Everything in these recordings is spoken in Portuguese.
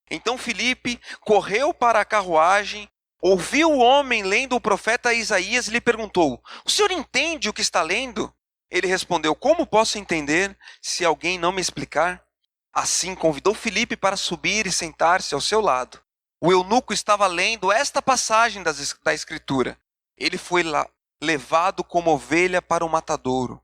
Então Filipe correu para a carruagem, ouviu o homem lendo o profeta Isaías e lhe perguntou: o senhor entende o que está lendo? Ele respondeu: como posso entender se alguém não me explicar? Assim convidou Filipe para subir e sentar-se ao seu lado. O eunuco estava lendo esta passagem da Escritura. Ele foi levado como ovelha para o matadouro,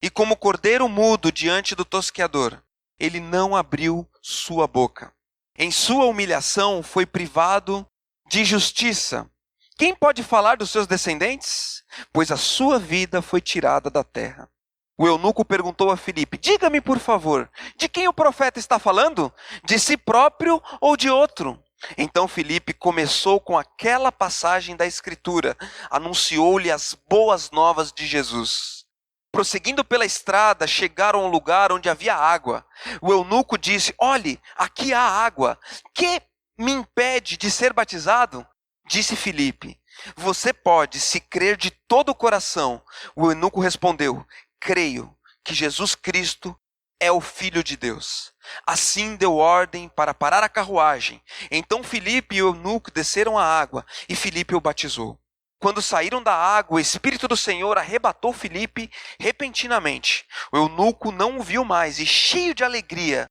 e como cordeiro mudo diante do tosqueador, ele não abriu sua boca. Em sua humilhação foi privado de justiça. Quem pode falar dos seus descendentes? Pois a sua vida foi tirada da terra. O eunuco perguntou a Filipe: diga-me, por favor, de quem o profeta está falando? De si próprio ou de outro? Então Filipe começou com aquela passagem da Escritura, anunciou-lhe as boas novas de Jesus. Prosseguindo pela estrada, chegaram a um lugar onde havia água. O eunuco disse: olhe, aqui há água. Que me impede de ser batizado? Disse Filipe: você pode, se crer de todo o coração. O eunuco respondeu: creio que Jesus Cristo é o Filho de Deus. Assim deu ordem para parar a carruagem. Então Filipe e o eunuco desceram à água e Filipe o batizou. Quando saíram da água, o Espírito do Senhor arrebatou Filipe repentinamente. O eunuco não o viu mais e, cheio de alegria,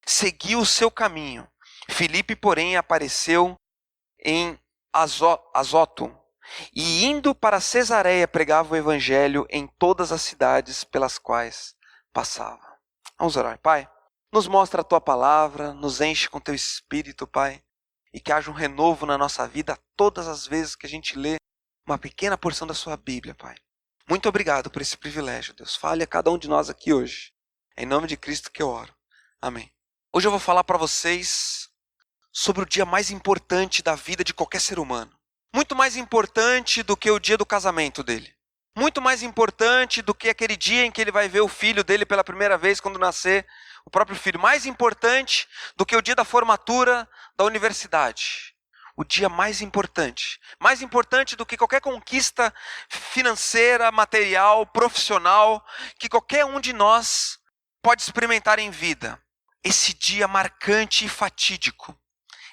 seguiu o seu caminho. Filipe, porém, apareceu em Azoto, e indo para Cesareia pregava o evangelho em todas as cidades pelas quais passava. Vamos orar. Pai, nos mostra a tua palavra, nos enche com teu Espírito, Pai, e que haja um renovo na nossa vida todas as vezes que a gente lê uma pequena porção da sua Bíblia, Pai. Muito obrigado por esse privilégio, Deus. Fale a cada um de nós aqui hoje. É em nome de Cristo que eu oro. Amém. Hoje eu vou falar para vocês sobre o dia mais importante da vida de qualquer ser humano. Muito mais importante do que o dia do casamento dele. Muito mais importante do que aquele dia em que ele vai ver o filho dele pela primeira vez quando nascer, o próprio filho. Mais importante do que o dia da formatura da universidade. O dia mais importante do que qualquer conquista financeira, material, profissional, que qualquer um de nós pode experimentar em vida. Esse dia marcante e fatídico,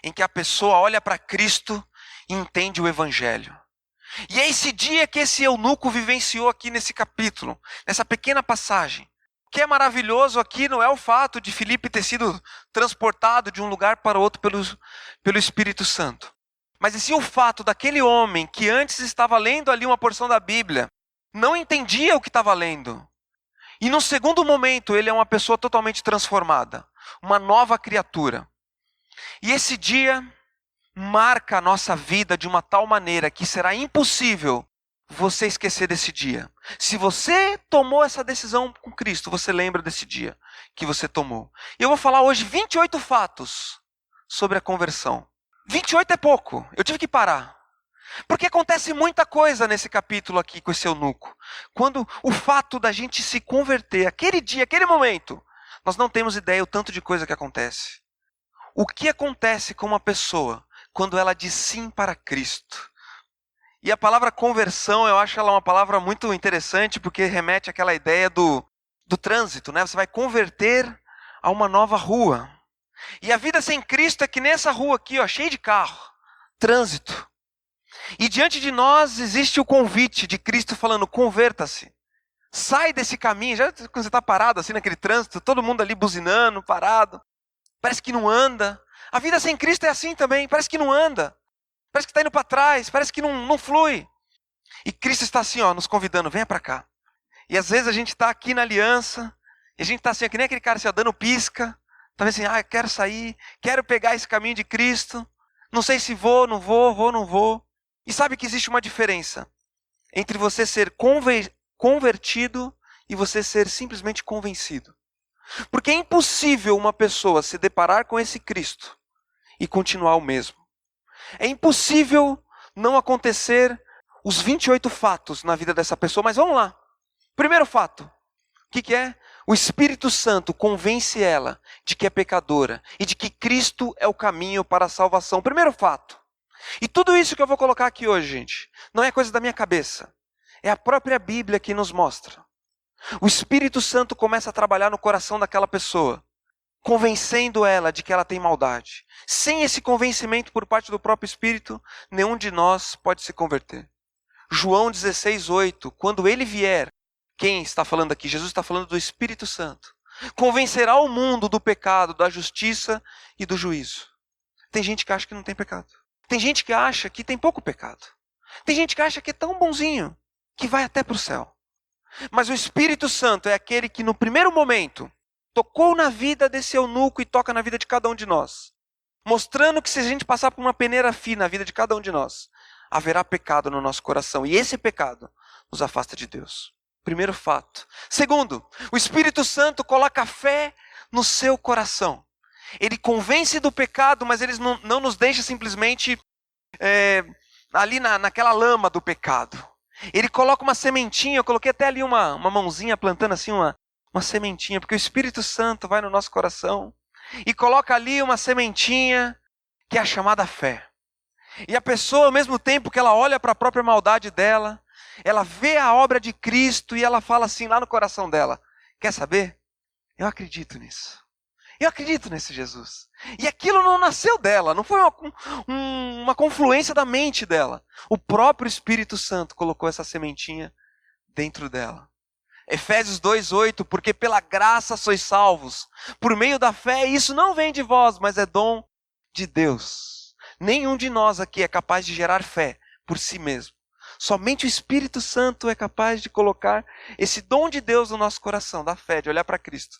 em que a pessoa olha para Cristo e entende o Evangelho. E é esse dia que esse eunuco vivenciou aqui nesse capítulo, nessa pequena passagem. O que é maravilhoso aqui não é o fato de Filipe ter sido transportado de um lugar para outro pelo Espírito Santo. Mas e sim o fato daquele homem que antes estava lendo ali uma porção da Bíblia, não entendia o que estava lendo. E no segundo momento ele é uma pessoa totalmente transformada, uma nova criatura. E esse dia marca a nossa vida de uma tal maneira que será impossível você esquecer desse dia. Se você tomou essa decisão com Cristo, você lembra desse dia que você tomou. E eu vou falar hoje 28 fatos sobre a conversão. 28 é pouco, eu tive que parar. Porque acontece muita coisa nesse capítulo aqui com esse eunuco. Quando o fato da gente se converter, aquele dia, aquele momento, nós não temos ideia o tanto de coisa que acontece. O que acontece com uma pessoa quando ela diz sim para Cristo? E a palavra conversão, eu acho ela uma palavra muito interessante, porque remete àquela ideia do trânsito, né? Você vai converter a uma nova rua. E a vida sem Cristo é que nessa rua aqui, ó, cheia de carro, trânsito. E diante de nós existe o convite de Cristo falando: converta-se. Sai desse caminho. Já quando você está parado assim naquele trânsito, todo mundo ali buzinando, parado. Parece que não anda. A vida sem Cristo é assim também, parece que não anda. Parece que está indo para trás, parece que não flui. E Cristo está assim, ó, nos convidando: venha para cá. E às vezes a gente está aqui na aliança, e a gente está assim, que nem aquele cara assim, ó, dando pisca. Está assim, eu quero sair, quero pegar esse caminho de Cristo. Não sei se vou, não vou. E sabe que existe uma diferença entre você ser convertido e você ser simplesmente convencido. Porque é impossível uma pessoa se deparar com esse Cristo e continuar o mesmo. É impossível não acontecer os 28 fatos na vida dessa pessoa, mas vamos lá. Primeiro fato, o que é? O Espírito Santo convence ela de que é pecadora e de que Cristo é o caminho para a salvação. Primeiro fato. E tudo isso que eu vou colocar aqui hoje, gente, não é coisa da minha cabeça. É a própria Bíblia que nos mostra. O Espírito Santo começa a trabalhar no coração daquela pessoa. convencendo ela de que ela tem maldade. Sem esse convencimento por parte do próprio Espírito, nenhum de nós pode se converter. João 16:8, quando ele vier, quem está falando aqui? Jesus está falando do Espírito Santo. Convencerá o mundo do pecado, da justiça e do juízo. Tem gente que acha que não tem pecado. Tem gente que acha que tem pouco pecado. Tem gente que acha que é tão bonzinho que vai até para o céu. Mas o Espírito Santo é aquele que no primeiro momento tocou na vida desse eunuco e toca na vida de cada um de nós. Mostrando que se a gente passar por uma peneira fina na vida de cada um de nós, haverá pecado no nosso coração. E esse pecado nos afasta de Deus. Primeiro fato. Segundo, o Espírito Santo coloca fé no seu coração. Ele convence do pecado, mas ele não nos deixa simplesmente ali naquela lama do pecado. Ele coloca uma sementinha, eu coloquei até ali uma mãozinha plantando assim uma sementinha, porque o Espírito Santo vai no nosso coração e coloca ali uma sementinha que é a chamada fé. E a pessoa, ao mesmo tempo que ela olha para a própria maldade dela, ela vê a obra de Cristo e ela fala assim lá no coração dela: quer saber? Eu acredito nisso. Eu acredito nesse Jesus. E aquilo não nasceu dela, não foi uma confluência da mente dela. O próprio Espírito Santo colocou essa sementinha dentro dela. Efésios 2:8, porque pela graça sois salvos, por meio da fé, e isso não vem de vós, mas é dom de Deus. Nenhum de nós aqui é capaz de gerar fé por si mesmo. Somente o Espírito Santo é capaz de colocar esse dom de Deus no nosso coração, da fé, de olhar para Cristo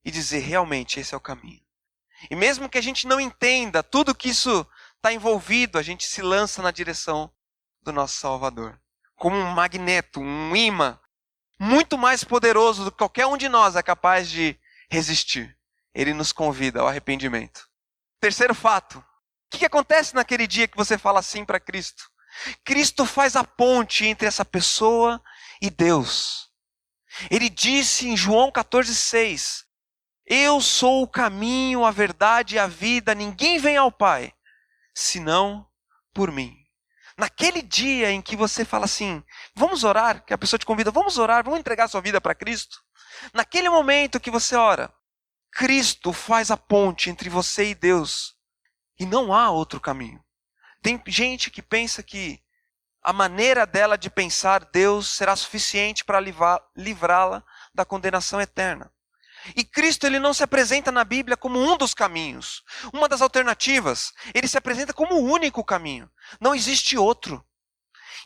e dizer, realmente esse é o caminho. E mesmo que a gente não entenda tudo que isso está envolvido, a gente se lança na direção do nosso Salvador. Como um magneto, um imã, muito mais poderoso do que qualquer um de nós é capaz de resistir. Ele nos convida ao arrependimento. Terceiro fato. O que acontece naquele dia que você fala sim para Cristo? Cristo faz a ponte entre essa pessoa e Deus. Ele disse em João 14:6, eu sou o caminho, a verdade e a vida, ninguém vem ao Pai, senão por mim. Naquele dia em que você fala assim, vamos orar, que a pessoa te convida, vamos orar, vamos entregar sua vida para Cristo. Naquele momento que você ora, Cristo faz a ponte entre você e Deus. E não há outro caminho. Tem gente que pensa que a maneira dela de pensar Deus será suficiente para livrá-la da condenação eterna. E Cristo ele não se apresenta na Bíblia como um dos caminhos, uma das alternativas. Ele se apresenta como o único caminho. Não existe outro.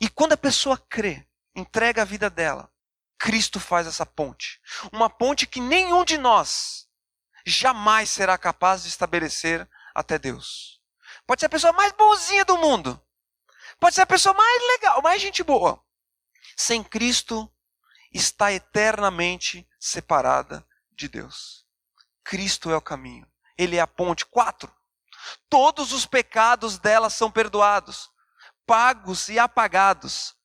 E quando a pessoa crê, entrega a vida dela, Cristo faz essa ponte. Uma ponte que nenhum de nós jamais será capaz de estabelecer até Deus. Pode ser a pessoa mais bonzinha do mundo. Pode ser a pessoa mais legal, mais gente boa. Sem Cristo, está eternamente separada de Deus. Cristo é o caminho. Ele é a ponte. 4. Todos os pecados dela são perdoados, pagos e apagados.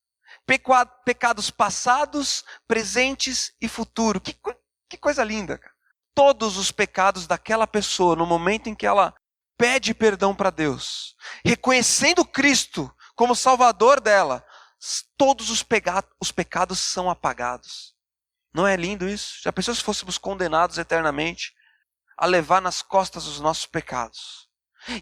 Pecados passados, presentes e futuro. Que coisa linda, cara. Todos os pecados daquela pessoa, no momento em que ela pede perdão para Deus, reconhecendo Cristo como Salvador dela, todos os pecados são apagados. Não é lindo isso? Já pensou se fôssemos condenados eternamente a levar nas costas os nossos pecados?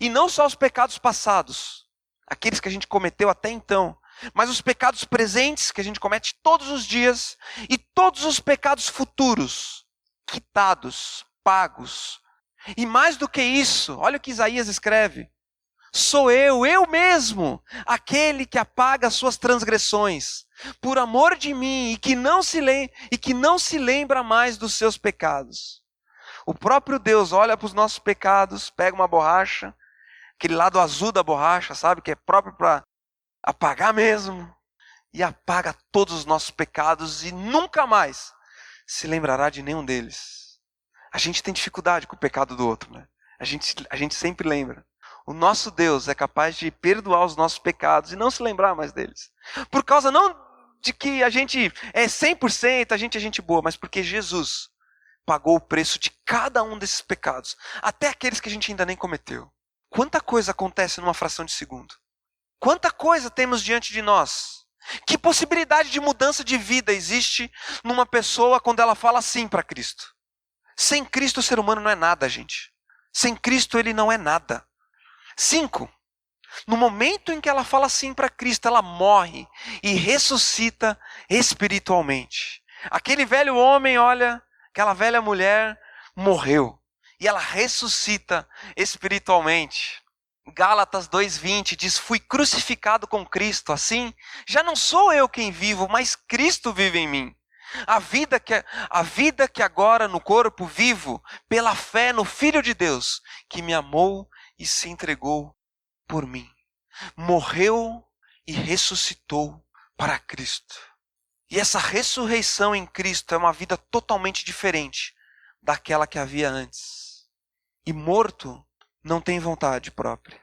E não só os pecados passados, aqueles que a gente cometeu até então, mas os pecados presentes que a gente comete todos os dias e todos os pecados futuros, quitados, pagos. E mais do que isso, olha o que Isaías escreve. Sou eu mesmo, aquele que apaga as suas transgressões, por amor de mim, e que não se lembra mais dos seus pecados. O próprio Deus olha para os nossos pecados, pega uma borracha, aquele lado azul da borracha, sabe, que é próprio para apagar mesmo, e apaga todos os nossos pecados e nunca mais se lembrará de nenhum deles. A gente tem dificuldade com o pecado do outro, né? A gente sempre lembra. O nosso Deus é capaz de perdoar os nossos pecados e não se lembrar mais deles. Por causa não de que a gente é 100%, a gente é gente boa, mas porque Jesus pagou o preço de cada um desses pecados, até aqueles que a gente ainda nem cometeu. Quanta coisa acontece numa fração de segundo? Quanta coisa temos diante de nós? Que possibilidade de mudança de vida existe numa pessoa quando ela fala sim para Cristo? Sem Cristo o ser humano não é nada, gente. Sem Cristo ele não é nada. 5. No momento em que ela fala sim para Cristo, ela morre e ressuscita espiritualmente. Aquele velho homem, olha, aquela velha mulher morreu. E ela ressuscita espiritualmente. Gálatas 2:20 diz, fui crucificado com Cristo, assim, já não sou eu quem vivo, mas Cristo vive em mim. A vida que agora no corpo vivo, pela fé no Filho de Deus, que me amou e se entregou por mim. Morreu e ressuscitou para Cristo. E essa ressurreição em Cristo é uma vida totalmente diferente daquela que havia antes. E morto não tem vontade própria,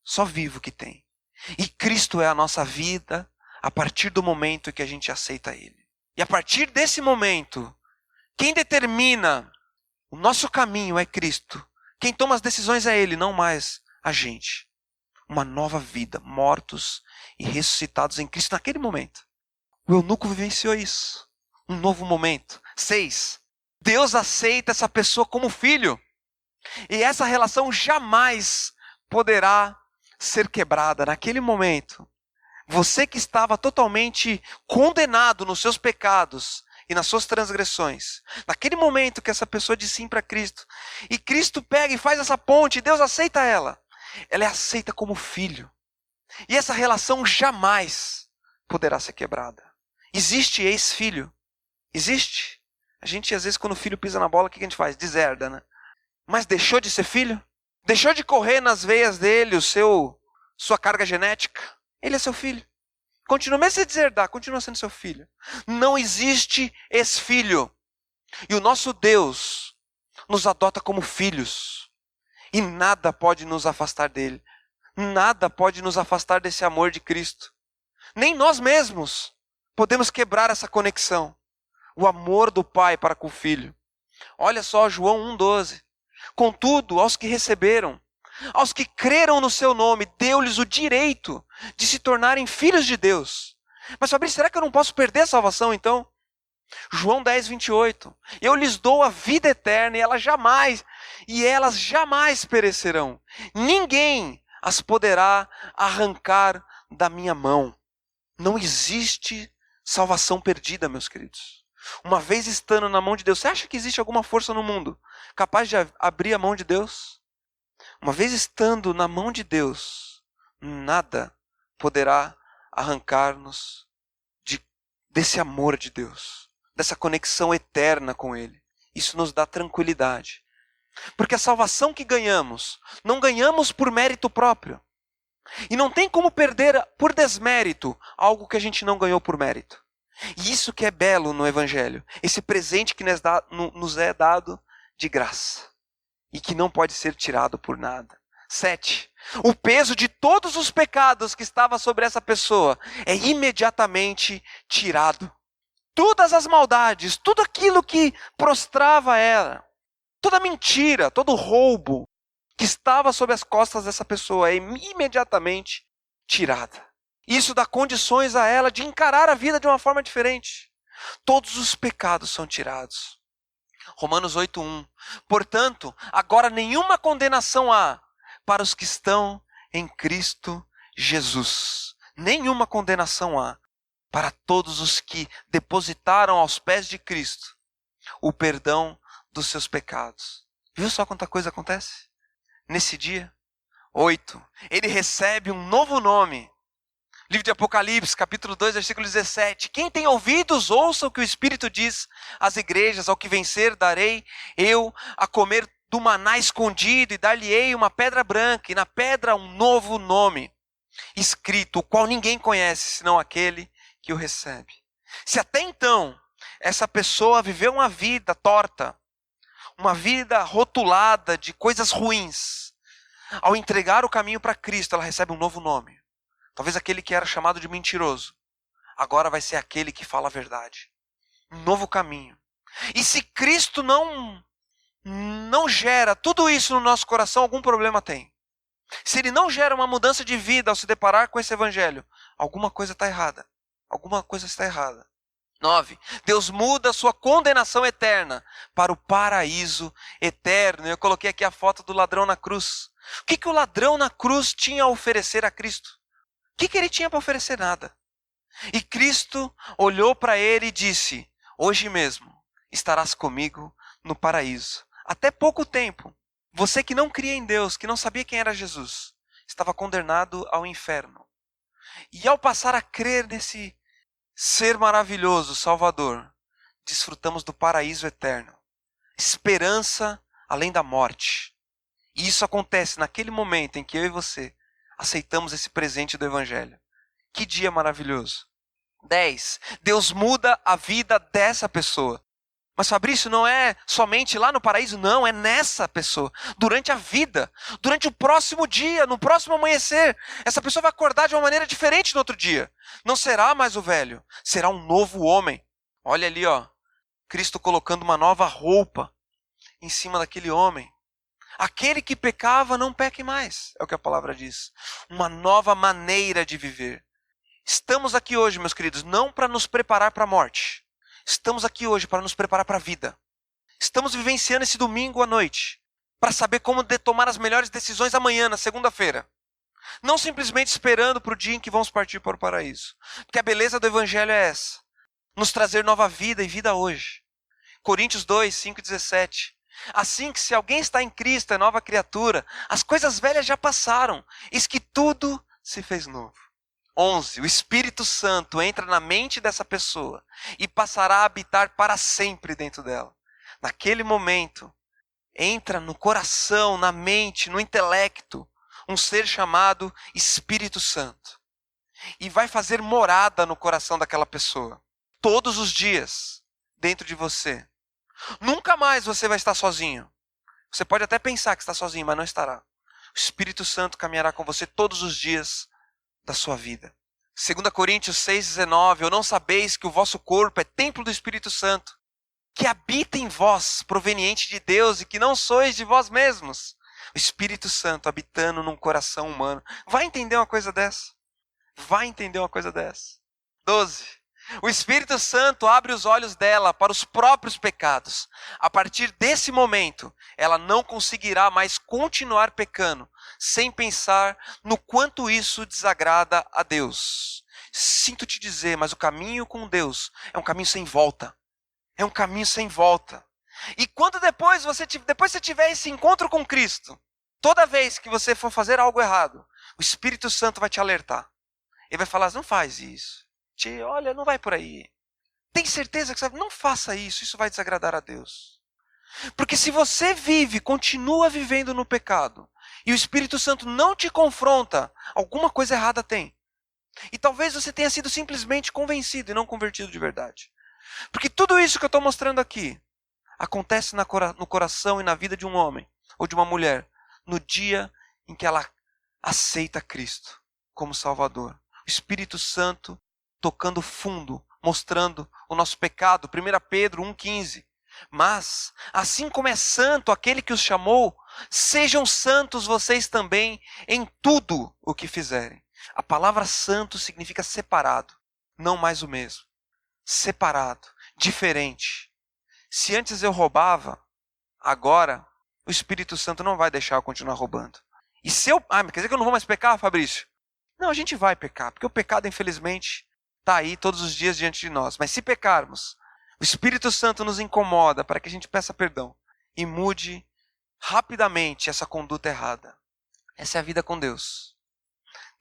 só vivo que tem. E Cristo é a nossa vida a partir do momento em que a gente aceita Ele. E a partir desse momento, quem determina o nosso caminho é Cristo. Quem toma as decisões é Ele, não mais a gente. Uma nova vida, mortos e ressuscitados em Cristo naquele momento. O eunuco vivenciou isso. Um novo momento. 6. Deus aceita essa pessoa como filho. E essa relação jamais poderá ser quebrada. Naquele momento, você que estava totalmente condenado nos seus pecados e nas suas transgressões, naquele momento que essa pessoa diz sim para Cristo, e Cristo pega e faz essa ponte, e Deus aceita ela é aceita como filho. E essa relação jamais poderá ser quebrada. Existe ex-filho? Existe. A gente, às vezes, quando o filho pisa na bola, o que a gente faz? Deserda, né? Mas deixou de ser filho? Deixou de correr nas veias dele sua carga genética? Ele é seu filho. Continua, mesmo se deserdar, continua sendo seu filho. Não existe ex-filho. E o nosso Deus nos adota como filhos. E nada pode nos afastar dele. Nada pode nos afastar desse amor de Cristo. Nem nós mesmos podemos quebrar essa conexão. O amor do Pai para com o Filho. Olha só João 1,12. Contudo, aos que receberam, aos que creram no seu nome, deu-lhes o direito de se tornarem filhos de Deus. Mas Fabrício, será que eu não posso perder a salvação então? João 10:28. Eu lhes dou a vida eterna e elas jamais perecerão. Ninguém as poderá arrancar da minha mão. Não existe salvação perdida, meus queridos. Uma vez estando na mão de Deus, você acha que existe alguma força no mundo capaz de abrir a mão de Deus? Uma vez estando na mão de Deus, nada poderá arrancar-nos desse amor de Deus, dessa conexão eterna com Ele. Isso nos dá tranquilidade. Porque a salvação que ganhamos, não ganhamos por mérito próprio. E não tem como perder por desmérito algo que a gente não ganhou por mérito. E isso que é belo no Evangelho. Esse presente que nos é dado de graça. E que não pode ser tirado por nada. 7. O peso de todos os pecados que estava sobre essa pessoa é imediatamente tirado. Todas as maldades, tudo aquilo que prostrava ela, toda mentira, todo roubo que estava sobre as costas dessa pessoa é imediatamente tirada. Isso dá condições a ela de encarar a vida de uma forma diferente. Todos os pecados são tirados. Romanos 8:1. Portanto, agora nenhuma condenação há para os que estão em Cristo Jesus. Nenhuma condenação há para todos os que depositaram aos pés de Cristo o perdão dos seus pecados. Viu só quanta coisa acontece? Nesse dia, 8, ele recebe um novo nome. Livro de Apocalipse, capítulo 2, versículo 17. Quem tem ouvidos, ouça o que o Espírito diz às igrejas. Ao que vencer, darei eu a comer do maná escondido, e dar-lhe-ei uma pedra branca, e na pedra um novo nome escrito, o qual ninguém conhece, senão aquele que o recebe. Se até então essa pessoa viveu uma vida torta, uma vida rotulada de coisas ruins, ao entregar o caminho para Cristo, ela recebe um novo nome. Talvez aquele que era chamado de mentiroso, agora vai ser aquele que fala a verdade. Um novo caminho. E se Cristo não gera tudo isso no nosso coração, algum problema tem. Se ele não gera uma mudança de vida ao se deparar com esse evangelho, alguma coisa está errada. Alguma coisa está errada. 9. Deus muda a sua condenação eterna para o paraíso eterno. Eu coloquei aqui a foto do ladrão na cruz. O que o ladrão na cruz tinha a oferecer a Cristo? O que ele tinha para oferecer? Nada. E Cristo olhou para ele e disse: hoje mesmo estarás comigo no paraíso. Até pouco tempo, você que não cria em Deus, que não sabia quem era Jesus, estava condenado ao inferno. E ao passar a crer nesse ser maravilhoso, Salvador, desfrutamos do paraíso eterno. Esperança além da morte. E isso acontece naquele momento em que eu e você aceitamos esse presente do Evangelho. Que dia maravilhoso. 10. Deus muda a vida dessa pessoa. Mas Fabrício, não é somente lá no paraíso, não, é nessa pessoa, durante a vida, durante o próximo dia, no próximo amanhecer. Essa pessoa vai acordar de uma maneira diferente no outro dia. Não será mais o velho, será um novo homem. Olha ali, ó, Cristo colocando uma nova roupa em cima daquele homem. Aquele que pecava não peque mais, é o que a palavra diz. Uma nova maneira de viver. Estamos aqui hoje, meus queridos, não para nos preparar para a morte. Estamos aqui hoje para nos preparar para a vida. Estamos vivenciando esse domingo à noite para saber como tomar as melhores decisões amanhã, na segunda-feira. Não simplesmente esperando para o dia em que vamos partir para o paraíso. Porque a beleza do Evangelho é essa. Nos trazer nova vida e vida hoje. Coríntios 2, 5 e 17. Assim que se alguém está em Cristo, é nova criatura, as coisas velhas já passaram, eis que tudo se fez novo. 11. O Espírito Santo entra na mente dessa pessoa e passará a habitar para sempre dentro dela. Naquele momento, entra no coração, na mente, no intelecto, um ser chamado Espírito Santo. E vai fazer morada no coração daquela pessoa. Todos os dias, dentro de você. Nunca mais você vai estar sozinho. Você pode até pensar que está sozinho, mas não estará. O Espírito Santo caminhará com você todos os dias da sua vida. 2 Coríntios 6,19. Ou não sabeis que o vosso corpo é templo do Espírito Santo, que habita em vós, proveniente de Deus, e que não sois de vós mesmos. O Espírito Santo habitando num coração humano. Vai entender uma coisa dessa? Vai entender uma coisa dessa? 12. O Espírito Santo abre os olhos dela para os próprios pecados. A partir desse momento, ela não conseguirá mais continuar pecando, sem pensar no quanto isso desagrada a Deus. Sinto te dizer, mas o caminho com Deus é um caminho sem volta. É um caminho sem volta. E quando depois você tiver esse encontro com Cristo, toda vez que você for fazer algo errado, o Espírito Santo vai te alertar. Ele vai falar, não faz isso. Olha, não vai por aí. Tem certeza que você não faça isso, isso vai desagradar a Deus. Porque se você continua vivendo no pecado, e o Espírito Santo não te confronta, alguma coisa errada tem. E talvez você tenha sido simplesmente convencido e não convertido de verdade. Porque tudo isso que eu estou mostrando aqui, acontece no coração e na vida de um homem ou de uma mulher, no dia em que ela aceita Cristo como Salvador. O Espírito Santo tocando fundo, mostrando o nosso pecado. 1 Pedro 1,15. Mas, assim como é santo aquele que os chamou, sejam santos vocês também em tudo o que fizerem. A palavra santo significa separado, não mais o mesmo. Separado, diferente. Se antes eu roubava, agora o Espírito Santo não vai deixar eu continuar roubando. E se eu... quer dizer que eu não vou mais pecar, Fabrício? Não, a gente vai pecar, porque o pecado, infelizmente, está aí todos os dias diante de nós. Mas se pecarmos, o Espírito Santo nos incomoda para que a gente peça perdão e mude rapidamente essa conduta errada. Essa é a vida com Deus.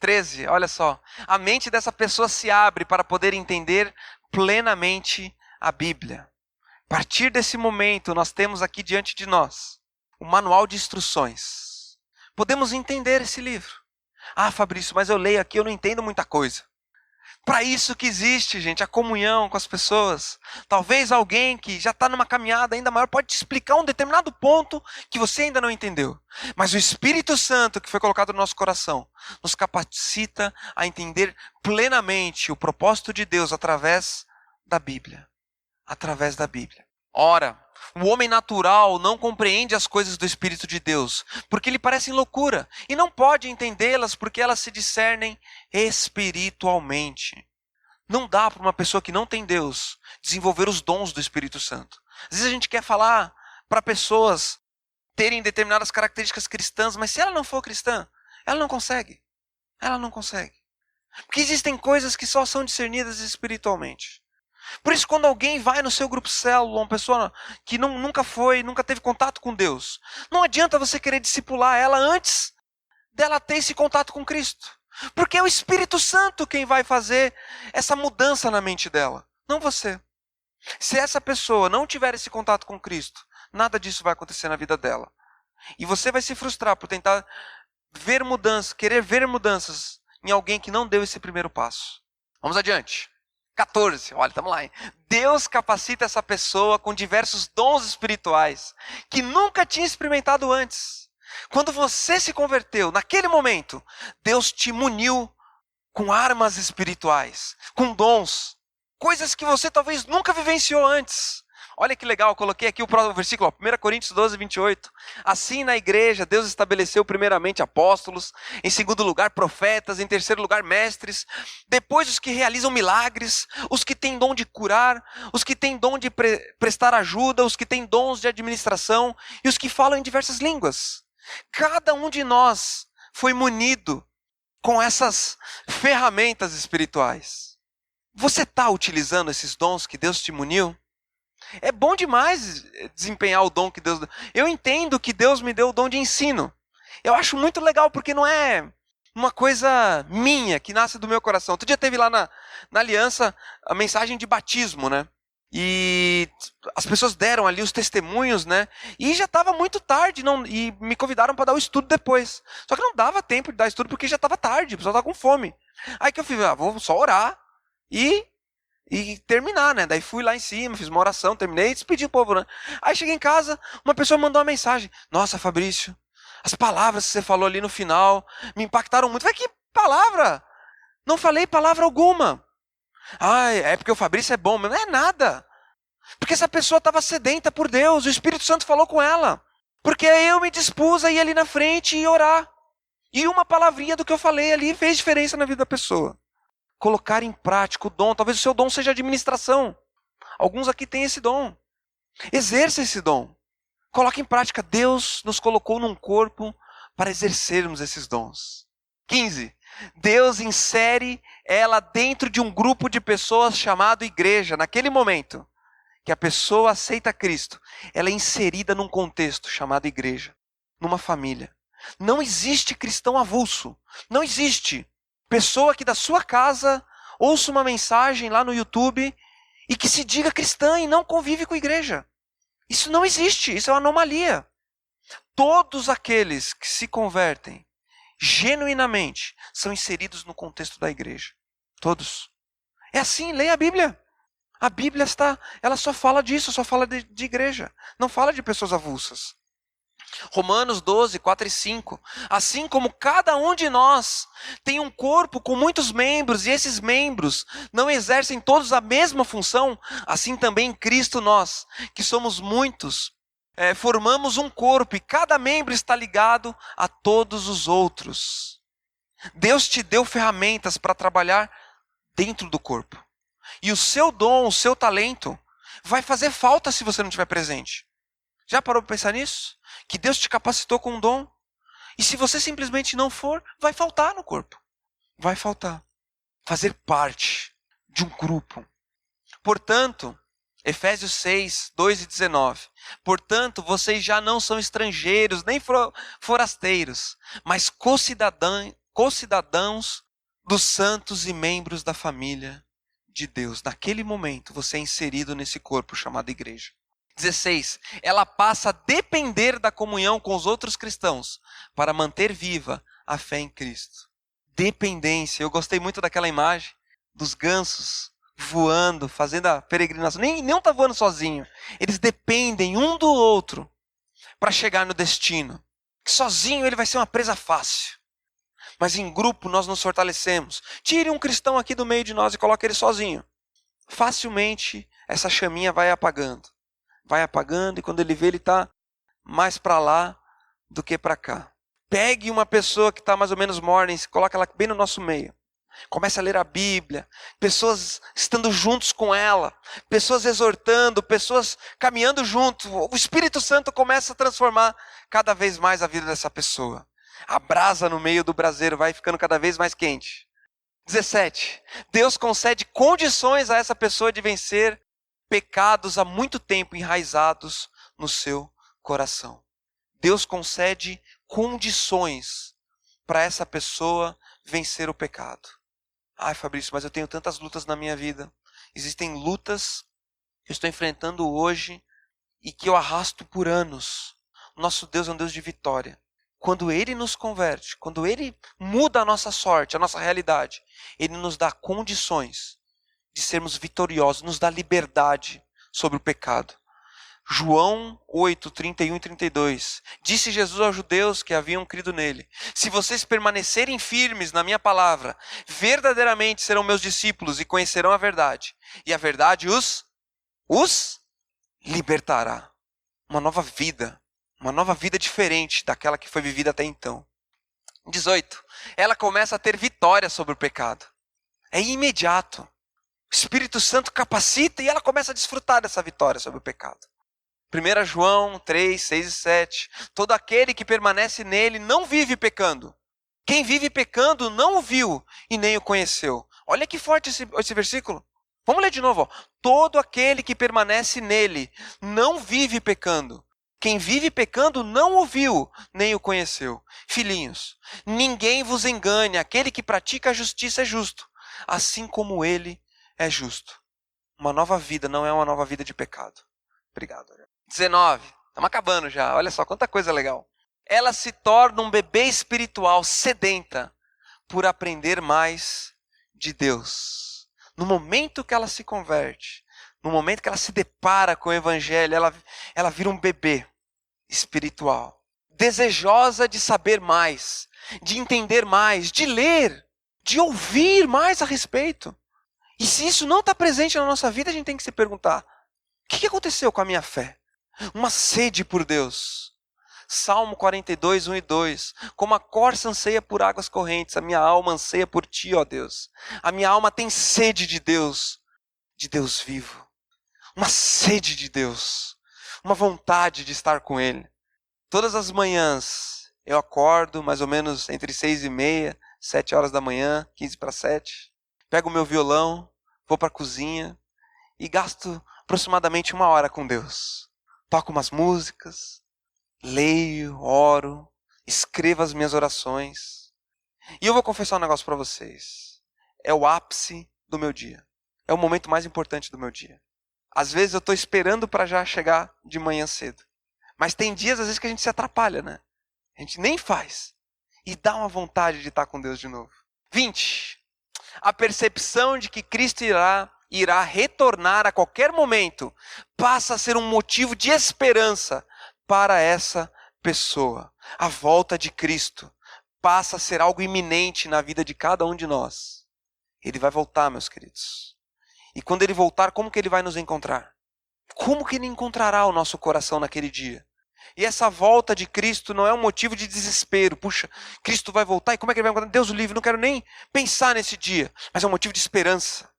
13, olha só. A mente dessa pessoa se abre para poder entender plenamente a Bíblia. A partir desse momento, nós temos aqui diante de nós o manual de instruções. Podemos entender esse livro. Fabrício, mas eu leio aqui, eu não entendo muita coisa. Para isso que existe, gente, a comunhão com as pessoas. Talvez alguém que já está numa caminhada ainda maior pode te explicar um determinado ponto que você ainda não entendeu. Mas o Espírito Santo que foi colocado no nosso coração nos capacita a entender plenamente o propósito de Deus através da Bíblia. Através da Bíblia. Ora, o homem natural não compreende as coisas do Espírito de Deus, porque lhe parecem loucura, e não pode entendê-las porque elas se discernem espiritualmente. Não dá para uma pessoa que não tem Deus desenvolver os dons do Espírito Santo. Às vezes a gente quer falar para pessoas terem determinadas características cristãs, mas se ela não for cristã, ela não consegue. Ela não consegue. Porque existem coisas que só são discernidas espiritualmente. Por isso, quando alguém vai no seu grupo célula, uma pessoa que nunca teve contato com Deus, não adianta você querer discipular ela antes dela ter esse contato com Cristo. Porque é o Espírito Santo quem vai fazer essa mudança na mente dela, não você. Se essa pessoa não tiver esse contato com Cristo, nada disso vai acontecer na vida dela. E você vai se frustrar por tentar ver mudanças, querer ver mudanças em alguém que não deu esse primeiro passo. Vamos adiante. 14, olha, estamos lá, hein? Deus capacita essa pessoa com diversos dons espirituais que nunca tinha experimentado antes. Quando você se converteu, naquele momento, Deus te muniu com armas espirituais, com dons, coisas que você talvez nunca vivenciou antes. Olha que legal, eu coloquei aqui o próximo versículo, 1 Coríntios 12, 28. Assim na igreja, Deus estabeleceu primeiramente apóstolos, em segundo lugar profetas, em terceiro lugar mestres, depois os que realizam milagres, os que têm dom de curar, os que têm dom de prestar ajuda, os que têm dons de administração e os que falam em diversas línguas. Cada um de nós foi munido com essas ferramentas espirituais. Você está utilizando esses dons que Deus te muniu? É bom demais desempenhar o dom que Deus deu. Eu entendo que Deus me deu o dom de ensino. Eu acho muito legal, porque não é uma coisa minha, que nasce do meu coração. Outro dia teve lá na aliança a mensagem de batismo, né? E as pessoas deram ali os testemunhos, né? E já estava muito tarde, e me convidaram para dar o estudo depois. Só que não dava tempo de dar estudo, porque já estava tarde, o pessoal estava com fome. Aí que eu fiz, vou só orar e terminar, né? Daí fui lá em cima, fiz uma oração, terminei e despedi o povo, né? Aí cheguei em casa, uma pessoa mandou uma mensagem. Nossa, Fabrício, as palavras que você falou ali no final me impactaram muito. Vai, que palavra? Não falei palavra alguma. É porque o Fabrício é bom, mas não é nada. Porque essa pessoa estava sedenta por Deus, o Espírito Santo falou com ela. Porque eu me dispus a ir ali na frente e orar. E uma palavrinha do que eu falei ali fez diferença na vida da pessoa. Colocar em prática o dom. Talvez o seu dom seja administração. Alguns aqui têm esse dom. Exerça esse dom. Coloque em prática. Deus nos colocou num corpo para exercermos esses dons. 15. Deus insere ela dentro de um grupo de pessoas chamado igreja. Naquele momento que a pessoa aceita Cristo, ela é inserida num contexto chamado igreja. Numa família. Não existe cristão avulso. Não existe pessoa que da sua casa ouça uma mensagem lá no YouTube e que se diga cristã e não convive com a igreja. Isso não existe, isso é uma anomalia. Todos aqueles que se convertem genuinamente são inseridos no contexto da igreja. Todos. É assim, leia a Bíblia. A Bíblia ela só fala disso, só fala de igreja. Não fala de pessoas avulsas. Romanos 12, 4 e 5. Assim como cada um de nós tem um corpo com muitos membros, e esses membros não exercem todos a mesma função, assim também em Cristo nós, que somos muitos, formamos um corpo, e cada membro está ligado a todos os outros. Deus te deu ferramentas para trabalhar dentro do corpo. E o seu dom, o seu talento, vai fazer falta se você não estiver presente. Já parou para pensar nisso? Que Deus te capacitou com um dom. E se você simplesmente não for, vai faltar no corpo. Vai faltar. Fazer parte de um grupo. Portanto, Efésios 6, 2 e 19. Portanto, vocês já não são estrangeiros, nem forasteiros, mas co-cidadãos dos santos e membros da família de Deus. Naquele momento, você é inserido nesse corpo chamado igreja. 16. Ela passa a depender da comunhão com os outros cristãos para manter viva a fé em Cristo. Dependência. Eu gostei muito daquela imagem dos gansos voando, fazendo a peregrinação. Nem está voando sozinho. Eles dependem um do outro para chegar no destino. Sozinho ele vai ser uma presa fácil. Mas em grupo nós nos fortalecemos. Tire um cristão aqui do meio de nós e coloque ele sozinho. Facilmente essa chaminha vai apagando. Vai apagando e quando ele vê, ele está mais para lá do que para cá. Pegue uma pessoa que está mais ou menos morna e coloque ela bem no nosso meio. Comece a ler a Bíblia, pessoas estando juntos com ela, pessoas exortando, pessoas caminhando junto. O Espírito Santo começa a transformar cada vez mais a vida dessa pessoa. A brasa no meio do braseiro vai ficando cada vez mais quente. 17. Deus concede condições a essa pessoa de vencer pecados há muito tempo enraizados no seu coração. Deus concede condições para essa pessoa vencer o pecado. Ai, Fabrício, mas eu tenho tantas lutas na minha vida. Existem lutas que eu estou enfrentando hoje e que eu arrasto por anos. Nosso Deus é um Deus de vitória. Quando Ele nos converte, quando Ele muda a nossa sorte, a nossa realidade, Ele nos dá condições de sermos vitoriosos, nos dá liberdade sobre o pecado. João 8, 31 e 32. Disse Jesus aos judeus que haviam crido nele: se vocês permanecerem firmes na minha palavra, verdadeiramente serão meus discípulos e conhecerão a verdade. E a verdade os libertará. Uma nova vida diferente daquela que foi vivida até então. 18. Ela começa a ter vitória sobre o pecado. É imediato. O Espírito Santo capacita e ela começa a desfrutar dessa vitória sobre o pecado. 1 João 3, 6 e 7. Todo aquele que permanece nele não vive pecando. Quem vive pecando não o viu e nem o conheceu. Olha que forte esse versículo. Vamos ler de novo. Ó. Todo aquele que permanece nele não vive pecando. Quem vive pecando não o viu nem o conheceu. Filhinhos, ninguém vos engane. Aquele que pratica a justiça é justo, assim como ele é justo. Uma nova vida não é uma nova vida de pecado. Obrigado. 19. Estamos acabando já. Olha só, quanta coisa legal. Ela se torna um bebê espiritual sedenta por aprender mais de Deus. No momento que ela se converte, no momento que ela se depara com o Evangelho, ela vira um bebê espiritual. Desejosa de saber mais, de entender mais, de ler, de ouvir mais a respeito. E se isso não está presente na nossa vida, a gente tem que se perguntar: o que aconteceu com a minha fé? Uma sede por Deus. Salmo 42, 1 e 2. Como a corça anseia por águas correntes, a minha alma anseia por ti, ó Deus. A minha alma tem sede de Deus vivo. Uma sede de Deus. Uma vontade de estar com Ele. Todas as manhãs eu acordo mais ou menos entre 6h30, 7 horas da manhã, 15 para 7. Pego o meu violão, vou para a cozinha e gasto aproximadamente 1 hora com Deus. Toco umas músicas, leio, oro, escrevo as minhas orações. E eu vou confessar um negócio para vocês. É o ápice do meu dia. É o momento mais importante do meu dia. Às vezes eu estou esperando para já chegar de manhã cedo. Mas tem dias, às vezes, que a gente se atrapalha, né? A gente nem faz. E dá uma vontade de estar com Deus de novo. 20. A percepção de que Cristo irá retornar a qualquer momento passa a ser um motivo de esperança para essa pessoa. A volta de Cristo passa a ser algo iminente na vida de cada um de nós. Ele vai voltar, meus queridos. E quando ele voltar, como que ele vai nos encontrar? Como que ele encontrará o nosso coração naquele dia? E essa volta de Cristo não é um motivo de desespero. Puxa, Cristo vai voltar e como é que ele vai encontrar? Deus o livre, não quero nem pensar nesse dia. Mas é um motivo de esperança.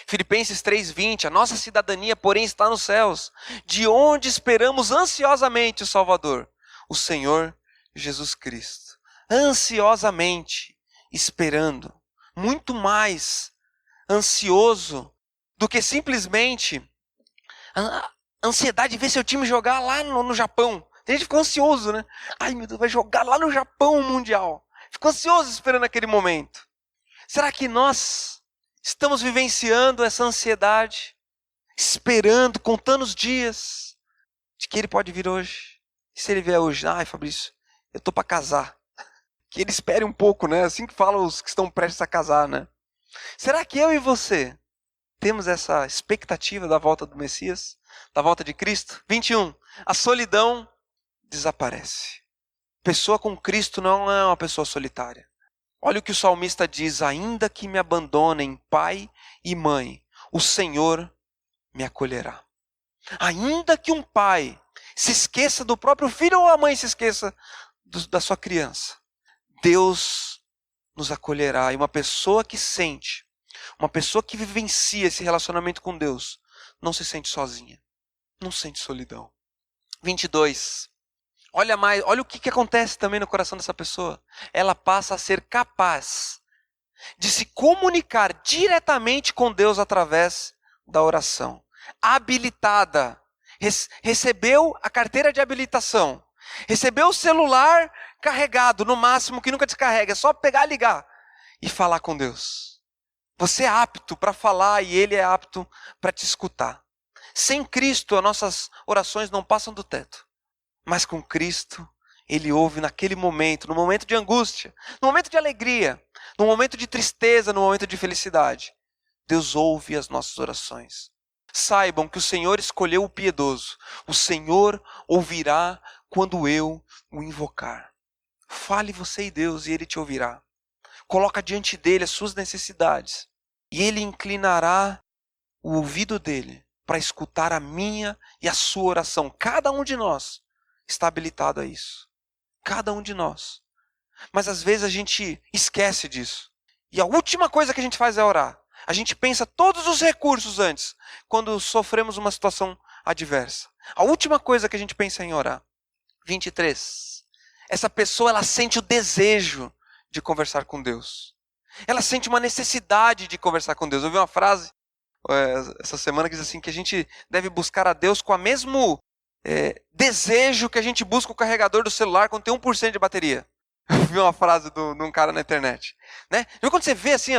Filipenses 3:20, a nossa cidadania, porém, está nos céus, de onde esperamos ansiosamente o Salvador, o Senhor Jesus Cristo. Ansiosamente esperando, muito mais ansioso do que simplesmente a ansiedade de ver seu time jogar lá no Japão. Tem gente que ficou ansioso, né? Ai, meu Deus, vai jogar lá no Japão o Mundial. Ficou ansioso esperando aquele momento. Será que nós estamos vivenciando essa ansiedade, esperando, contando os dias de que ele pode vir hoje? E se ele vier hoje? Ai, Fabrício, eu estou para casar. Que ele espere um pouco, né? Assim que falam os que estão prestes a casar, né? Será que eu e você temos essa expectativa da volta do Messias? Da volta de Cristo? 21. A solidão desaparece. Pessoa com Cristo não é uma pessoa solitária. Olha o que o salmista diz: ainda que me abandonem pai e mãe, o Senhor me acolherá. Ainda que um pai se esqueça do próprio filho ou a mãe se esqueça da sua criança, Deus nos acolherá. E uma pessoa que sente, uma pessoa que vivencia esse relacionamento com Deus, não se sente sozinha, não sente solidão. 22. Olha o que acontece também no coração dessa pessoa. Ela passa a ser capaz de se comunicar diretamente com Deus através da oração. Habilitada. Recebeu a carteira de habilitação. Recebeu o celular carregado, no máximo que nunca descarrega. É só pegar e ligar e falar com Deus. Você é apto para falar e Ele é apto para te escutar. Sem Cristo, as nossas orações não passam do teto. Mas com Cristo, Ele ouve naquele momento, no momento de angústia, no momento de alegria, no momento de tristeza, no momento de felicidade. Deus ouve as nossas orações. Saibam que o Senhor escolheu o piedoso. O Senhor ouvirá quando eu o invocar. Fale você e Deus e Ele te ouvirá. Coloca diante dele as suas necessidades. E Ele inclinará o ouvido dele para escutar a minha e a sua oração. Cada um de nós está habilitado a isso. Cada um de nós. Mas às vezes a gente esquece disso. E a última coisa que a gente faz é orar. A gente pensa todos os recursos antes, quando sofremos uma situação adversa. A última coisa que a gente pensa é em orar. 23. Essa pessoa, ela sente o desejo de conversar com Deus. Ela sente uma necessidade de conversar com Deus. Eu vi uma frase essa semana que diz assim, que a gente deve buscar a Deus com o mesmo desejo que a gente busca o carregador do celular quando tem 1% de bateria. Eu vi uma frase de um cara na internet. Né? E quando você vê assim,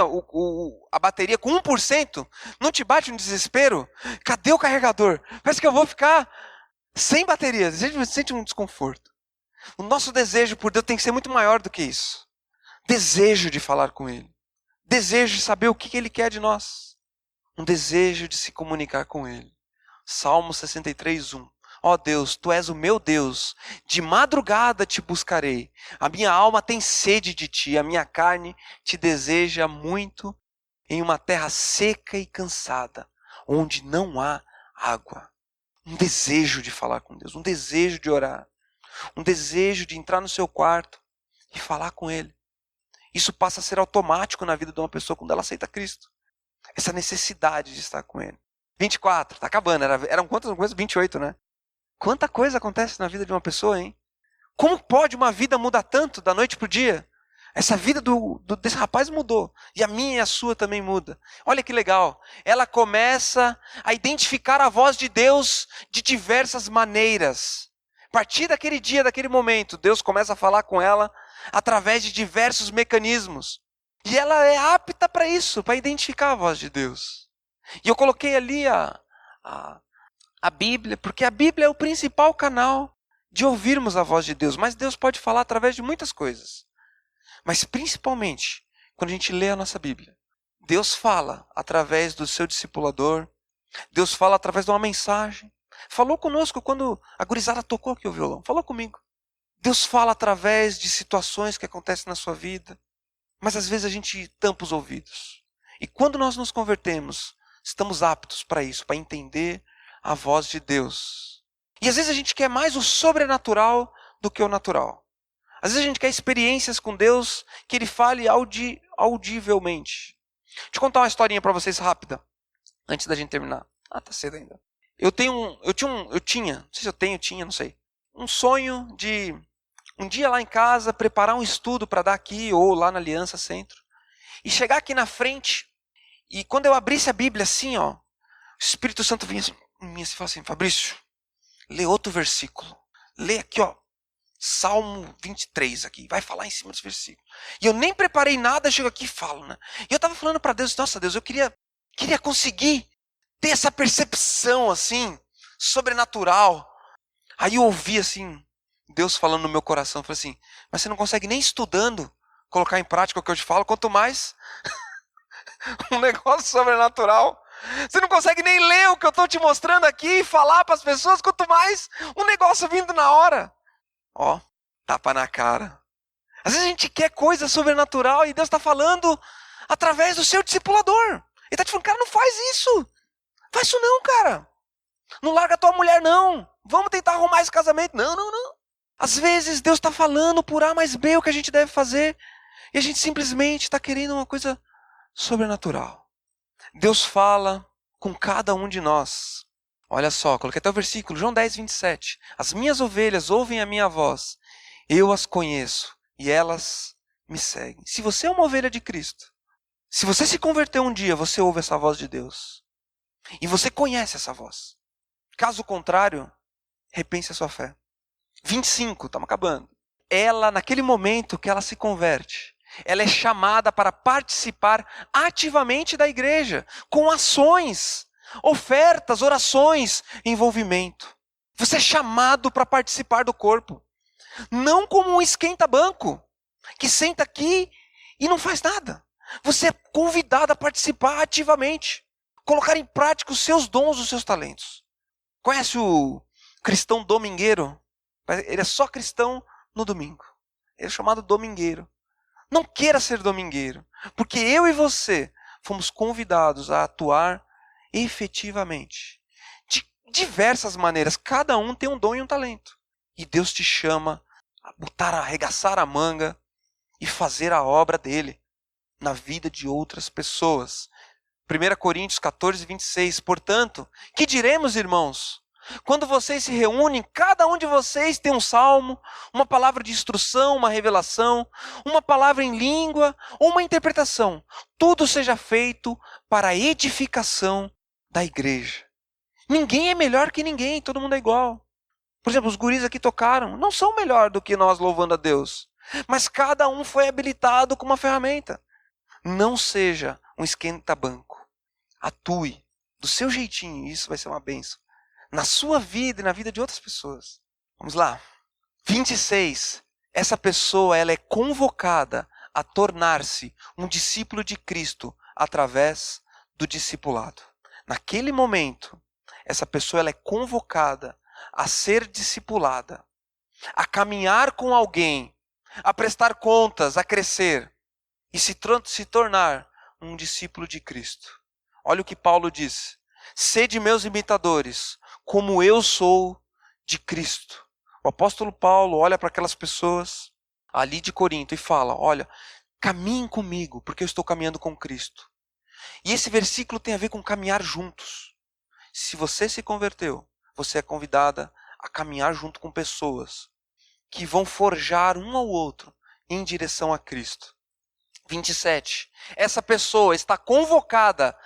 a bateria com 1%, não te bate um desespero? Cadê o carregador? Parece que eu vou ficar sem bateria. Você sente um desconforto. O nosso desejo por Deus tem que ser muito maior do que isso. Desejo de falar com Ele. Desejo de saber o que Ele quer de nós. Um desejo de se comunicar com Ele. Salmo 63:1. Ó Deus, Tu és o meu Deus, de madrugada te buscarei. A minha alma tem sede de Ti, a minha carne te deseja muito em uma terra seca e cansada, onde não há água. Um desejo de falar com Deus, um desejo de orar, um desejo de entrar no seu quarto e falar com Ele. Isso passa a ser automático na vida de uma pessoa quando ela aceita Cristo. Essa necessidade de estar com Ele. 24, está acabando, eram quantas coisas? 28, né? Quanta coisa acontece na vida de uma pessoa, hein? Como pode uma vida mudar tanto da noite para o dia? Essa vida desse rapaz mudou. E a minha e a sua também muda. Olha que legal. Ela começa a identificar a voz de Deus de diversas maneiras. A partir daquele dia, daquele momento, Deus começa a falar com ela através de diversos mecanismos. E ela é apta para isso, para identificar a voz de Deus. E eu coloquei ali a Bíblia, porque a Bíblia é o principal canal de ouvirmos a voz de Deus. Mas Deus pode falar através de muitas coisas. Mas principalmente, quando a gente lê a nossa Bíblia, Deus fala através do seu discipulador, Deus fala através de uma mensagem. Falou conosco quando a gurizada tocou aqui o violão, falou comigo. Deus fala através de situações que acontecem na sua vida, mas às vezes a gente tampa os ouvidos. E quando nós nos convertemos, estamos aptos para isso, para entender a voz de Deus. E às vezes a gente quer mais o sobrenatural do que o natural. Às vezes a gente quer experiências com Deus que Ele fale audivelmente. Deixa eu contar uma historinha para vocês rápida, antes da gente terminar. Tá cedo ainda. Eu tinha, não sei se eu tinha, não sei. Um sonho de um dia lá em casa preparar um estudo para dar aqui ou lá na Aliança Centro. E chegar aqui na frente e quando eu abrisse a Bíblia assim, o Espírito Santo vinha assim, em mim e fala assim, Fabrício, lê outro versículo. Lê aqui, Salmo 23 aqui. Vai falar em cima desse versículo. E eu nem preparei nada, chego aqui e falo, né? E eu estava falando para Deus, nossa Deus, eu queria conseguir ter essa percepção assim, sobrenatural. Aí eu ouvi assim, Deus falando no meu coração, falei assim, mas você não consegue nem estudando colocar em prática o que eu te falo, quanto mais um negócio sobrenatural. Você não consegue nem ler o que eu estou te mostrando aqui e falar para as pessoas, quanto mais um negócio vindo na hora. Tapa na cara. Às vezes a gente quer coisa sobrenatural e Deus está falando através do seu discipulador. Ele está te falando, cara, não faz isso. Faz isso não, cara. Não larga a tua mulher, não. Vamos tentar arrumar esse casamento. Não. Às vezes Deus está falando por A mais B o que a gente deve fazer. E a gente simplesmente está querendo uma coisa sobrenatural. Deus fala com cada um de nós. Olha só, coloquei até o versículo, João 10, 27. As minhas ovelhas ouvem a minha voz, eu as conheço e elas me seguem. Se você é uma ovelha de Cristo, se você se converteu um dia, você ouve essa voz de Deus. E você conhece essa voz. Caso contrário, repense a sua fé. 25, estamos acabando. Ela, naquele momento que ela se converte, ela é chamada para participar ativamente da igreja, com ações, ofertas, orações, envolvimento. Você é chamado para participar do corpo. Não como um esquenta-banco, que senta aqui e não faz nada. Você é convidado a participar ativamente, colocar em prática os seus dons, os seus talentos. Conhece o cristão domingueiro? Ele é só cristão no domingo. Ele é chamado domingueiro. Não queira ser domingueiro, porque eu e você fomos convidados a atuar efetivamente. De diversas maneiras, cada um tem um dom e um talento. E Deus te chama a botar, a arregaçar a manga e fazer a obra dele na vida de outras pessoas. 1 Coríntios 14, 26. Portanto, que diremos, irmãos? Quando vocês se reúnem, cada um de vocês tem um salmo, uma palavra de instrução, uma revelação, uma palavra em língua ou uma interpretação. Tudo seja feito para a edificação da igreja. Ninguém é melhor que ninguém, todo mundo é igual. Por exemplo, os guris aqui tocaram, não são melhor do que nós louvando a Deus. Mas cada um foi habilitado com uma ferramenta. Não seja um esquenta-banco. Atue do seu jeitinho, isso vai ser uma bênção. Na sua vida e na vida de outras pessoas. Vamos lá. 26. Essa pessoa ela é convocada a tornar-se um discípulo de Cristo através do discipulado. Naquele momento, essa pessoa ela é convocada a ser discipulada, a caminhar com alguém, a prestar contas, a crescer e se tornar um discípulo de Cristo. Olha o que Paulo diz. Sede meus imitadores, como eu sou de Cristo. O apóstolo Paulo olha para aquelas pessoas ali de Corinto e fala, olha, caminhem comigo, porque eu estou caminhando com Cristo. E esse versículo tem a ver com caminhar juntos. Se você se converteu, você é convidada a caminhar junto com pessoas que vão forjar um ao outro em direção a Cristo. 27. Essa pessoa está convocada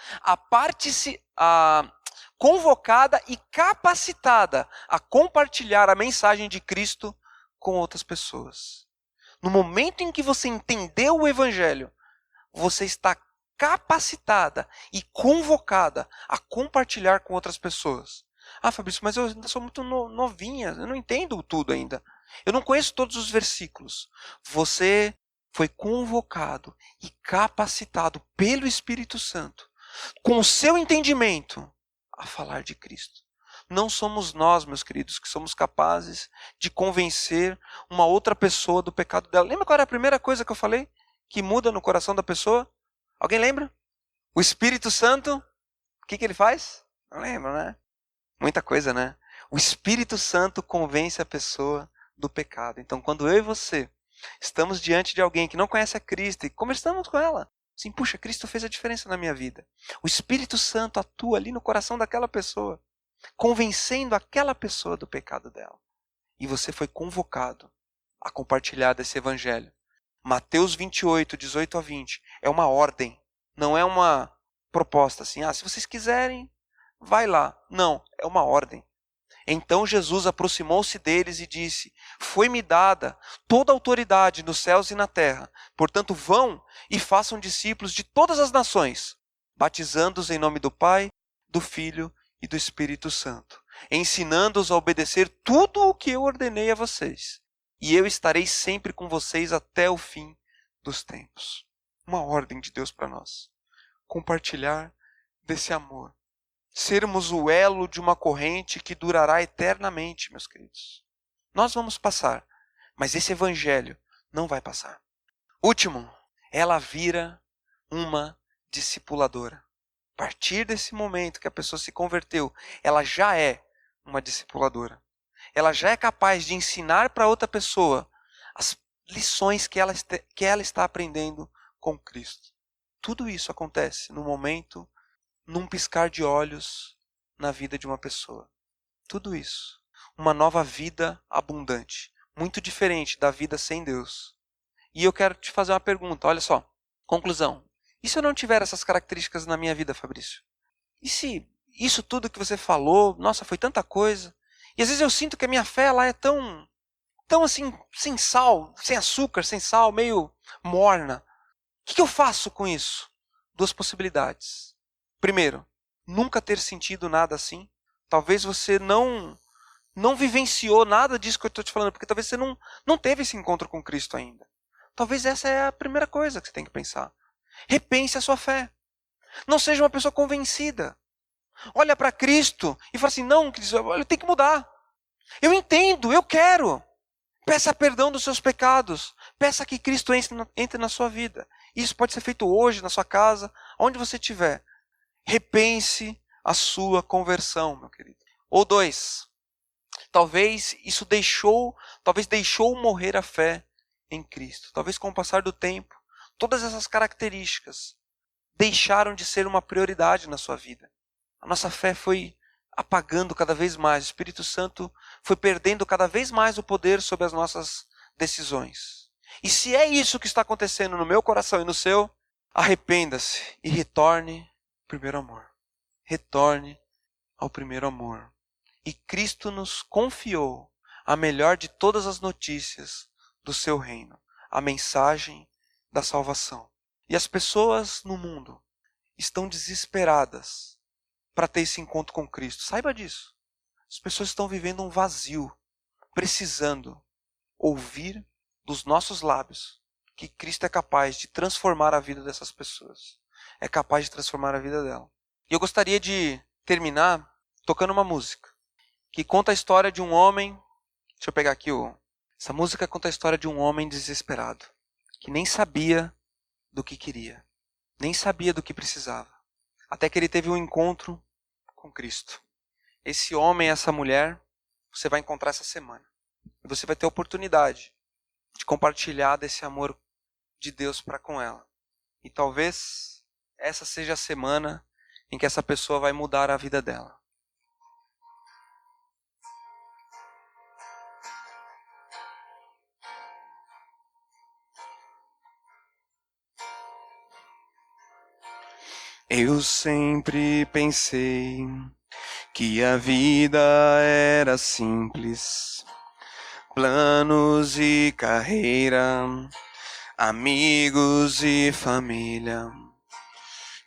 convocada e capacitada a compartilhar a mensagem de Cristo com outras pessoas. No momento em que você entendeu o Evangelho, você está capacitada e convocada a compartilhar com outras pessoas. Ah, Fabrício, mas eu ainda sou muito novinha, eu não entendo tudo ainda. Eu não conheço todos os versículos. Você foi convocado e capacitado pelo Espírito Santo, com o seu entendimento, a falar de Cristo. Não somos nós, meus queridos, que somos capazes de convencer uma outra pessoa do pecado dela. Lembra qual era a primeira coisa que eu falei? Que muda no coração da pessoa? Alguém lembra? O Espírito Santo, o que ele faz? Não lembro, né? Muita coisa, né? O Espírito Santo convence a pessoa do pecado. Então, quando eu e você estamos diante de alguém que não conhece a Cristo e conversamos com ela, assim, puxa, Cristo fez a diferença na minha vida. O Espírito Santo atua ali no coração daquela pessoa, convencendo aquela pessoa do pecado dela. E você foi convocado a compartilhar desse evangelho. Mateus 28, 18 a 20, é uma ordem, não é uma proposta assim, se vocês quiserem, vai lá. Não, é uma ordem. Então Jesus aproximou-se deles e disse, foi-me dada toda a autoridade nos céus e na terra. Portanto, vão e façam discípulos de todas as nações, batizando-os em nome do Pai, do Filho e do Espírito Santo, ensinando-os a obedecer tudo o que eu ordenei a vocês. E eu estarei sempre com vocês até o fim dos tempos. Uma ordem de Deus para nós. Compartilhar desse amor. Sermos o elo de uma corrente que durará eternamente, meus queridos. Nós vamos passar, mas esse evangelho não vai passar. Último, ela vira uma discipuladora. A partir desse momento que a pessoa se converteu, ela já é uma discipuladora. Ela já é capaz de ensinar para outra pessoa lições que ela está aprendendo com Cristo. Tudo isso acontece no momento, num piscar de olhos na vida de uma pessoa. Tudo isso. Uma nova vida abundante. Muito diferente da vida sem Deus. E eu quero te fazer uma pergunta. Olha só. Conclusão. E se eu não tiver essas características na minha vida, Fabrício? E se isso tudo que você falou, nossa, foi tanta coisa. E às vezes eu sinto que a minha fé ela é tão assim, sem sal, sem açúcar, sem sal, meio morna. O que eu faço com isso? Duas possibilidades. Primeiro, nunca ter sentido nada assim. Talvez você não vivenciou nada disso que eu estou te falando, porque talvez você não teve esse encontro com Cristo ainda. Talvez essa é a primeira coisa que você tem que pensar. Repense a sua fé. Não seja uma pessoa convencida. Olha para Cristo e fala assim, não, Cristo, eu tenho que mudar. Eu entendo, eu quero. Peça perdão dos seus pecados. Peça que Cristo entre na sua vida. Isso pode ser feito hoje, na sua casa, onde você estiver. Repense a sua conversão, meu querido. Ou dois, talvez deixou morrer a fé em Cristo. Talvez com o passar do tempo, todas essas características deixaram de ser uma prioridade na sua vida. A nossa fé foi apagando cada vez mais. O Espírito Santo foi perdendo cada vez mais o poder sobre as nossas decisões. E se é isso que está acontecendo no meu coração e no seu, arrependa-se e retorne ao primeiro amor. Retorne ao primeiro amor. E Cristo nos confiou a melhor de todas as notícias do seu reino, a mensagem da salvação. E as pessoas no mundo estão desesperadas para ter esse encontro com Cristo. Saiba disso. As pessoas estão vivendo um vazio, precisando ouvir dos nossos lábios que Cristo é capaz de transformar a vida dessas pessoas. É capaz de transformar a vida dela. E eu gostaria de terminar tocando uma música que conta a história de um homem. Deixa eu pegar aqui essa música conta a história de um homem desesperado, que nem sabia do que queria, nem sabia do que precisava, até que ele teve um encontro com Cristo. Esse homem, essa mulher, você vai encontrar essa semana. E você vai ter a oportunidade de compartilhar desse amor de Deus para com ela. E talvez essa seja a semana em que essa pessoa vai mudar a vida dela. Eu sempre pensei que a vida era simples, planos e carreira, amigos e família.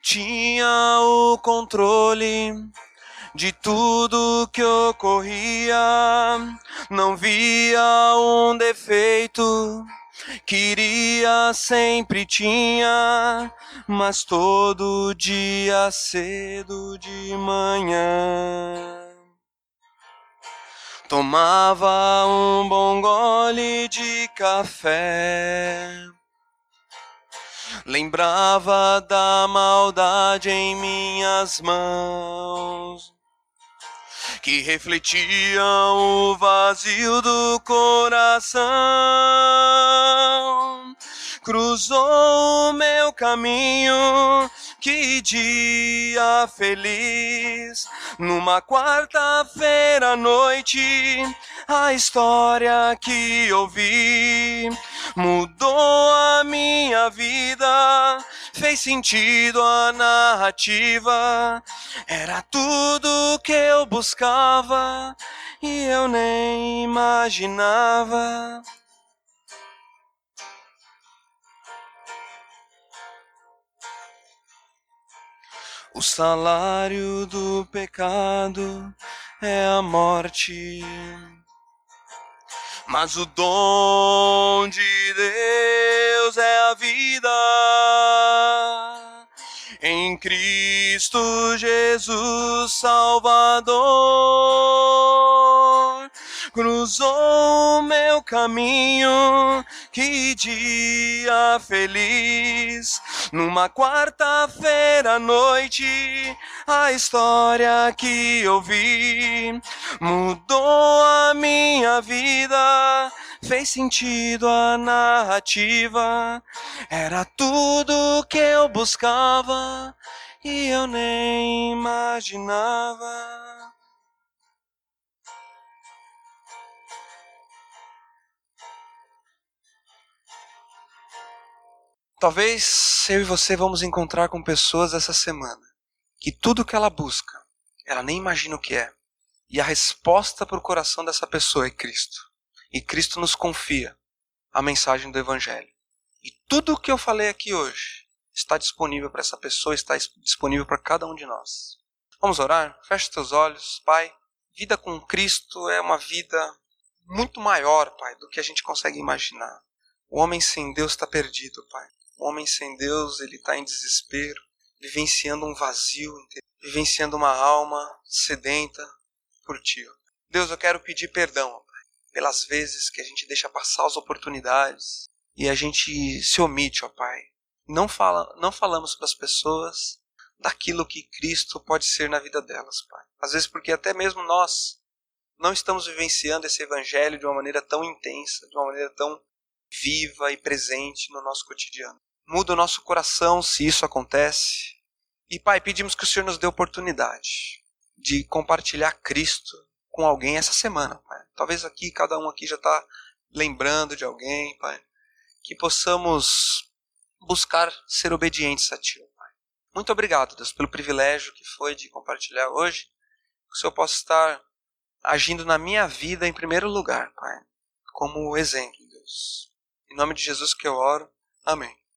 Tinha o controle de tudo que ocorria, não via um defeito, queria, sempre tinha, mas todo dia cedo de manhã tomava um bom gole de café, lembrava da maldade em minhas mãos, que refletiam o vazio do coração. Cruzou o meu caminho, que dia feliz, numa quarta-feira à noite, a história que ouvi mudou a minha vida, fez sentido a narrativa, era tudo que eu buscava e eu nem imaginava. O salário do pecado é a morte, mas o dom de Deus é a vida. Em Cristo Jesus Salvador, cruzou o meu caminho, que dia feliz, numa quarta-feira à noite, a história que eu vi mudou a minha vida, Fez sentido a narrativa, era tudo que eu buscava e eu nem imaginava. Talvez eu e você vamos encontrar com pessoas essa semana que tudo que ela busca, ela nem imagina o que é. E a resposta para o coração dessa pessoa é Cristo. E Cristo nos confia a mensagem do Evangelho. E tudo o que eu falei aqui hoje está disponível para essa pessoa, está disponível para cada um de nós. Vamos orar? Feche teus olhos, Pai. Vida com Cristo é uma vida muito maior, Pai, do que a gente consegue imaginar. O homem sem Deus está perdido, Pai. O homem sem Deus, ele está em desespero, vivenciando um vazio, vivenciando uma alma sedenta por Ti. Deus, eu quero pedir perdão, Pai, pelas vezes que a gente deixa passar as oportunidades e a gente se omite, ó Pai. Não falamos para as pessoas daquilo que Cristo pode ser na vida delas, Pai. Às vezes porque até mesmo nós não estamos vivenciando esse Evangelho de uma maneira tão intensa, de uma maneira tão viva e presente no nosso cotidiano. Muda o nosso coração se isso acontece. E, Pai, pedimos que o Senhor nos dê oportunidade de compartilhar Cristo com alguém essa semana, Pai. Talvez aqui, cada um aqui já está lembrando de alguém, Pai. Que possamos buscar ser obedientes a Ti, Pai. Muito obrigado, Deus, pelo privilégio que foi de compartilhar hoje. Que o Senhor possa estar agindo na minha vida em primeiro lugar, Pai. Como exemplo, Deus. Em nome de Jesus que eu oro. Amém.